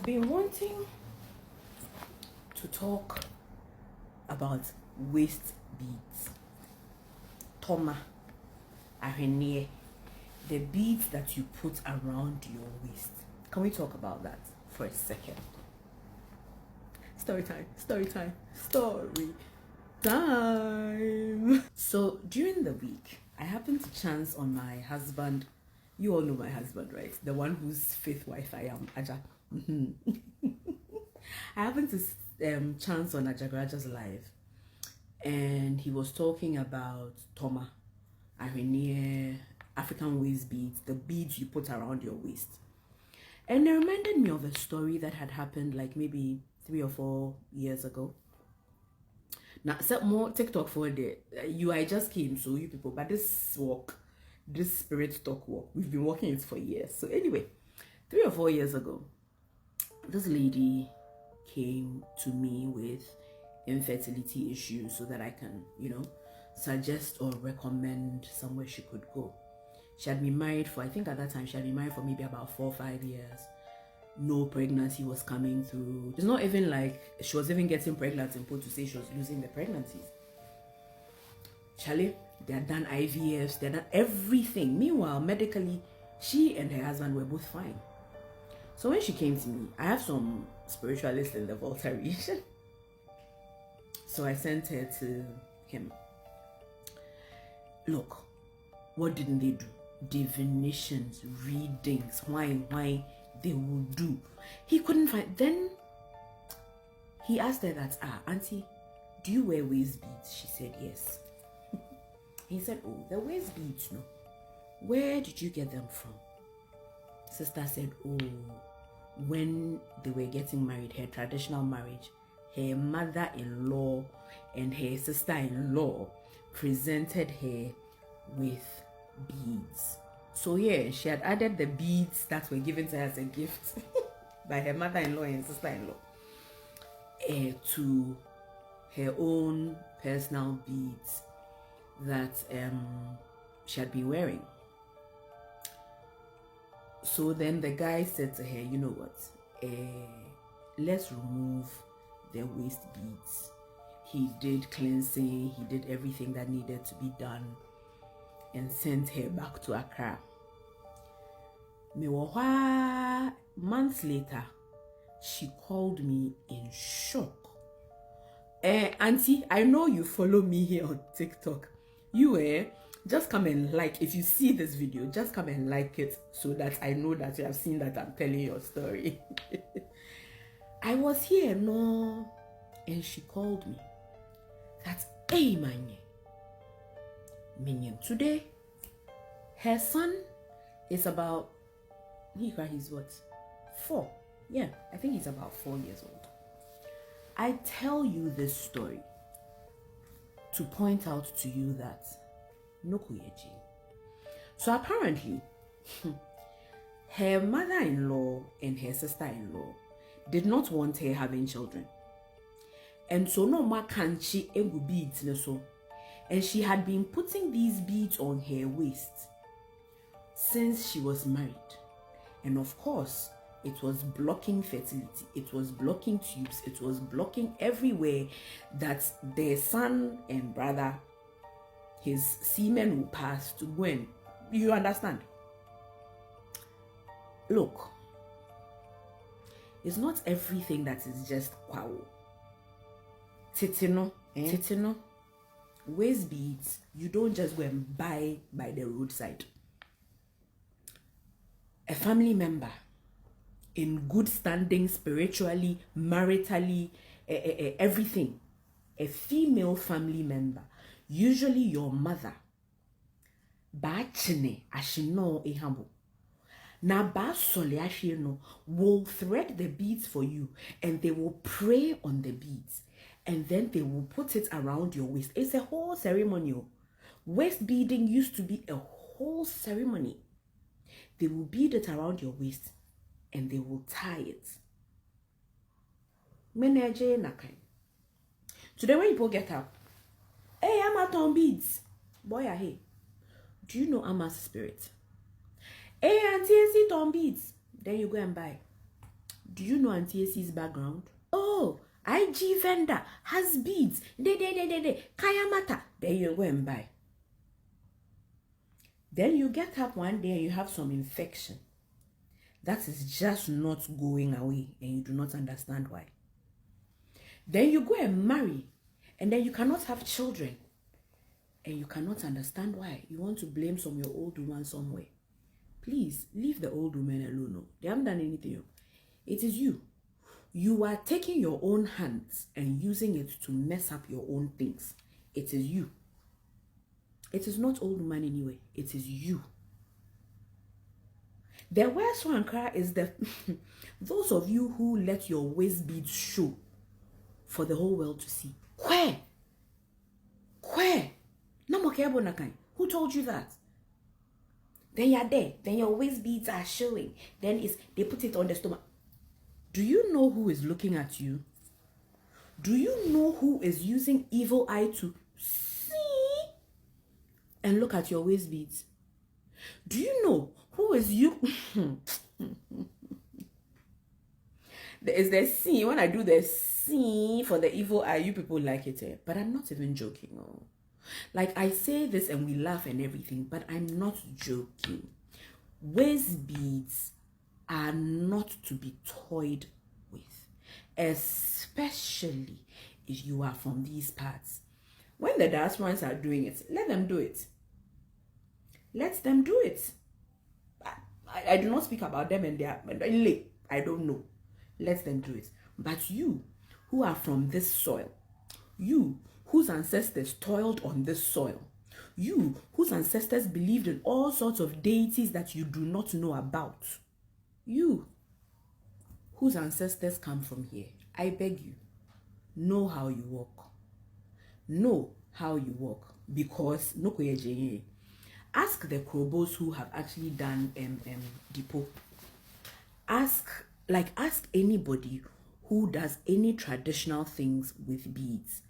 I've been wanting to talk about waist beads. Toma, ahenie, the beads that you put around your waist. Can we talk about that for a second? Story time. So during the week, I happened to chance on my husband. You all know my husband, right? The one whose fifth wife I am, Aja. I happened to chance on Ajagaraja's live, and he was talking about Toma, Arenier, African waist beads, the beads you put around your waist. And it reminded me of a story that had happened like maybe 3 or 4 years ago. Now, some more TikTok for the I just came, so you people, but this spirit talk walk, we've been walking it for years. So anyway, 3 or 4 years ago, this lady came to me with infertility issues so that I can, suggest or recommend somewhere she could go. She had been married for, I think at that time, she had been married for maybe about 4 or 5 years. No pregnancy was coming through. It's not even like she was even getting pregnant and put to say she was losing the pregnancies. Charlie, they had done IVFs, they had done everything. Meanwhile, medically, she and her husband were both fine. So when she came to me, I have some spiritualists in the Volta region. So I sent her to him. Look, what didn't they do? Divinations, readings, why they will do. He couldn't find. Then he asked her that, auntie, do you wear waist beads? She said yes. He said, oh, the waist beads, no. Where did you get them from? Sister said, oh, when they were getting married, her traditional marriage, her mother-in-law and her sister-in-law presented her with beads. So yeah, she had added the beads that were given to her as a gift by her mother-in-law and sister-in-law to her own personal beads that she had been wearing. So then the guy said to her, you know what, let's remove the waist beads. He did cleansing, he did everything that needed to be done and sent her back to Accra. Months later, she called me in shock. Auntie, I know you follow me here on TikTok. You just come and like, if you see this video, just come and like it so that I know that you have seen that I'm telling your story. I was here, no, and she called me. That's hey manye. Minion. Today, her son is about, he's what? 4. Yeah, I think he's about 4 years old. I tell you this story to point out to you that Nokuyeji. So apparently, her mother-in-law and her sister-in-law did not want her having children. And so no ma kanchi egu beads so. And she had been putting these beads on her waist since she was married. And of course, it was blocking fertility. It was blocking tubes. It was blocking everywhere that their son and brother, his semen will pass to go and, you understand? Look, it's not everything that is just wow. Titino, waist beads, you don't just go and buy by the roadside. A family member in good standing spiritually, maritally, everything, a female family member, usually your mother, bachine ashino ehambo, na basole ashino will thread the beads for you, and they will pray on the beads, and then they will put it around your waist. It's a whole ceremony. Waist beading used to be a whole ceremony. They will bead it around your waist and they will tie it. Today when people get up, hey, I'm at on beads. Boy, hey, do you know Ama's spirit? Hey, auntie, sit on beads. Then you go and buy. Do you know Auntie AC's background? Oh, IG vendor has beads. Kayamata. Then you go and buy. Then you get up one day and you have some infection. That is just not going away and you do not understand why. Then you go and marry and then you cannot have children and you cannot understand why. You want to blame your old woman somewhere. Please, leave the old woman alone. They haven't done anything. It is you. You are taking your own hands and using it to mess up your own things. It is you. It is not old woman anyway. It is you. The worst one cry is that those of you who let your waist beads show for the whole world to see. Where? Who told you that? Then you're there. Then your waist beads are showing. Then they put it on the stomach. Do you know who is looking at you? Do you know who is using evil eye to see and look at your waist beads? Do you know who is you? There is the scene. When I do the scene for the evil eye, you people like it. But I'm not even joking. Oh. Like I say this and we laugh and everything, but I'm not joking. Waist beads are not to be toyed with, especially if you are from these parts. When the diasporans are doing it, let them do it. Let them do it. I do not speak about them and their, I don't know. Let them do it. But you who are from this soil, you whose ancestors toiled on this soil, you whose ancestors believed in all sorts of deities that you do not know about, you whose ancestors come from here, I beg you, know how you walk. Know how you walk, because no koyeje. Ask the Krobos who have actually done depot. Ask anybody who does any traditional things with beads.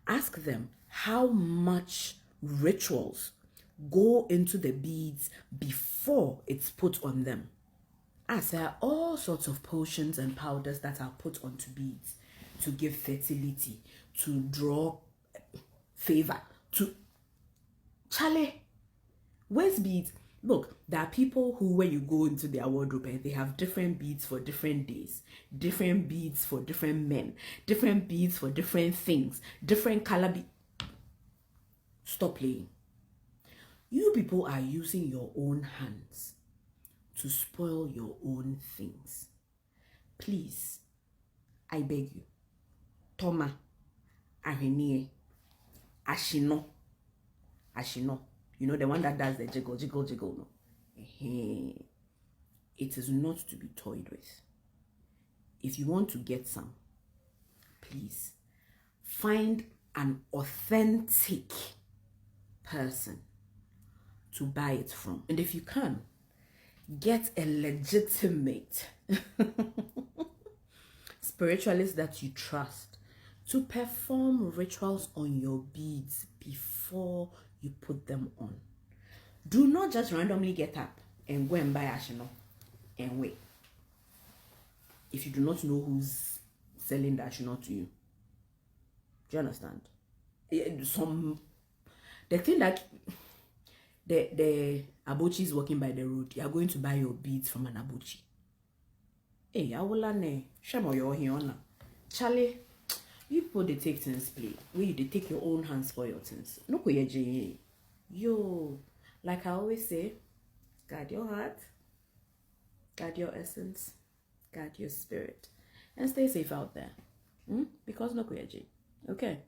Ask them how much rituals go into the beads before it's put on them. As there are all sorts of potions and powders that are put onto beads to give fertility, to draw favor, to Charlie. Waist beads. Look, there are people who, when you go into their wardrobe, they have different beads for different days, different beads for different men, different beads for different things, different color beads. Stop playing. You people are using your own hands to spoil your own things. Please, I beg you. Toma, Ahenie, Ashino. You know, the one that does the jiggle, no. It is not to be toyed with. If you want to get some, please find an authentic person to buy it from. And if you can, get a legitimate spiritualist that you trust to perform rituals on your beads before you put them on. Do not just randomly get up and go and buy Ashino and wait. If you do not know who's selling the Ashino to you. Do you understand? The thing that the Abochi is walking by the road, you are going to buy your beads from an Abochi. Hey, I will learn. Shamo your here. Charlie, you people they take things play. They take your own hands for your things. No koyeje. Yo, like I always say, guard your heart, guard your essence, guard your spirit, and stay safe out there. Because no koyeje. Okay.